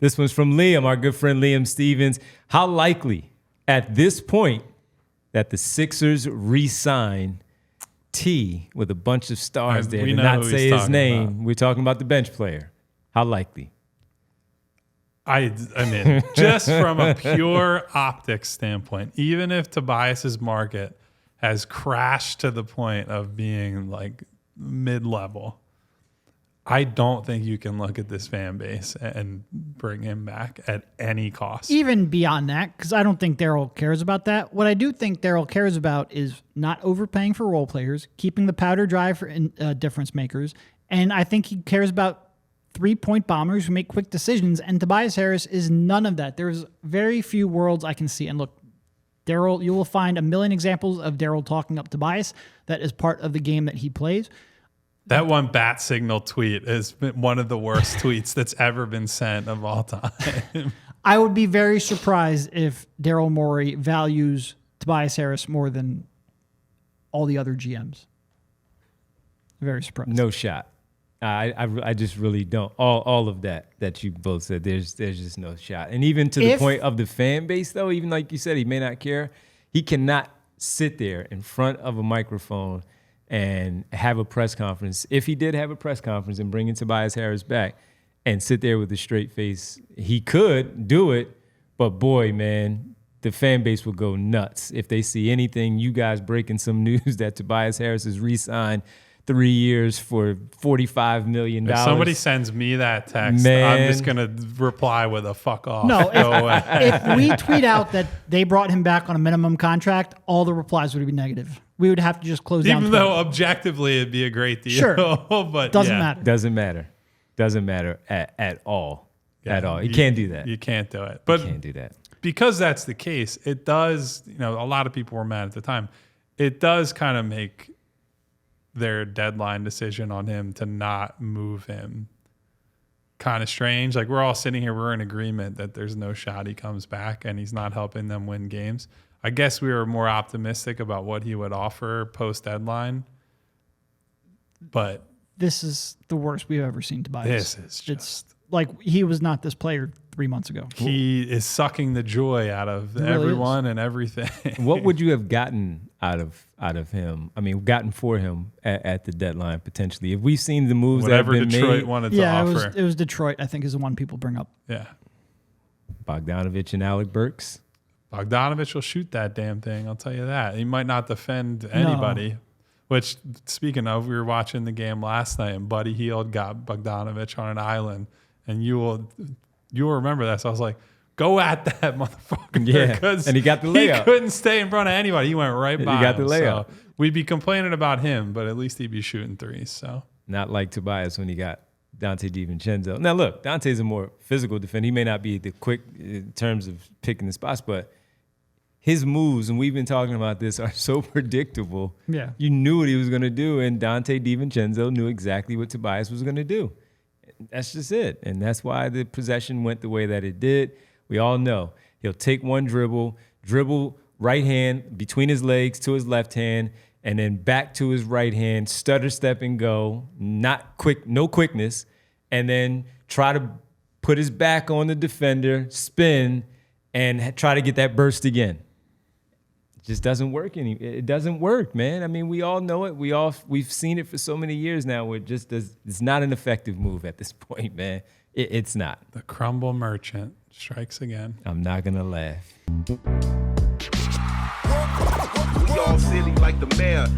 This one's from Liam, our good friend Liam Stevens. How likely at this point that the Sixers re-sign T with a bunch of stars there to not say his name? About. We're talking about the bench player. How likely? I mean, just from a pure optics standpoint, even if Tobias's market has crashed to the point of being like mid-level, I don't think you can look at this fan base and bring him back at any cost. Even beyond that, because I don't think Daryl cares about that. What I do think Daryl cares about is not overpaying for role players, keeping the powder dry for difference makers, and I think he cares about three-point bombers who make quick decisions, and Tobias Harris is none of that. There's very few worlds I can see. And look, Daryl, you will find a million examples of Daryl talking up Tobias. That is part of the game that he plays. That one bat signal tweet is one of the worst tweets that's ever been sent of all time. I would be very surprised if Daryl Morey values Tobias Harris more than all the other GMs. Very surprised. No shot. I just really don't. All of that you both said, there's just no shot. And even to the point of the fan base, though, even like you said, he may not care. He cannot sit there in front of a microphone and have a press conference. If he did have a press conference and bring in Tobias Harris back and sit there with a straight face, he could do it. But boy, man, the fan base will go nuts if they see anything. You guys breaking some news that Tobias Harris is re-signed 3 years for $45 million. If somebody sends me that text, man, I'm just going to reply with a fuck off. No, if we tweet out that they brought him back on a minimum contract, all the replies would be negative. We would have to just close down. Even though objectively it'd be a great deal. Sure. But Doesn't matter. Doesn't matter at all. Yeah, at all. You can't do that. You can't do it. But you can't do that. Because that's the case, it does, a lot of people were mad at the time. It does kind of make their deadline decision on him to not move him kind of strange. Like, we're all sitting here, we're in agreement that there's no shot he comes back and he's not helping them win games. I guess we were more optimistic about what he would offer post deadline, but this is the worst we've ever seen Tobias. This is just like, he was not this player 3 months ago. He is sucking the joy out of everyone and everything. What would you have gotten out of him? I mean, gotten for him at the deadline potentially? If we've seen the moves whatever that have been Detroit made, wanted to offer. It was Detroit, I think, is the one people bring up. Yeah. Bogdanovich and Alec Burks. Bogdanovich will shoot that damn thing, I'll tell you that. He might not defend anybody. No. Which, speaking of, we were watching the game last night, and Buddy Hield got Bogdanovich on an island, and you will remember that. So I was like, go at that motherfucker. Yeah, and he got the layup. He couldn't stay in front of anybody. He went right by him. He got the layup. So we'd be complaining about him, but at least he'd be shooting threes. So not like Tobias when he got Dante DiVincenzo. Now, look, Dante's a more physical defender. He may not be the quick in terms of picking the spots, but his moves, and we've been talking about this, are so predictable. Yeah. You knew what he was going to do, and Dante DiVincenzo knew exactly what Tobias was going to do. That's just it. And that's why the possession went the way that it did. We all know he'll take one dribble right hand between his legs to his left hand, and then back to his right hand, stutter step and go, not quick, no quickness, and then try to put his back on the defender, spin, and try to get that burst again. It just doesn't work. It doesn't work, man. I mean, we all know it. We've seen it for so many years now. Where it's not an effective move at this point, man. It's not. The crumble merchant strikes again. I'm not gonna laugh. We all silly like the mayor.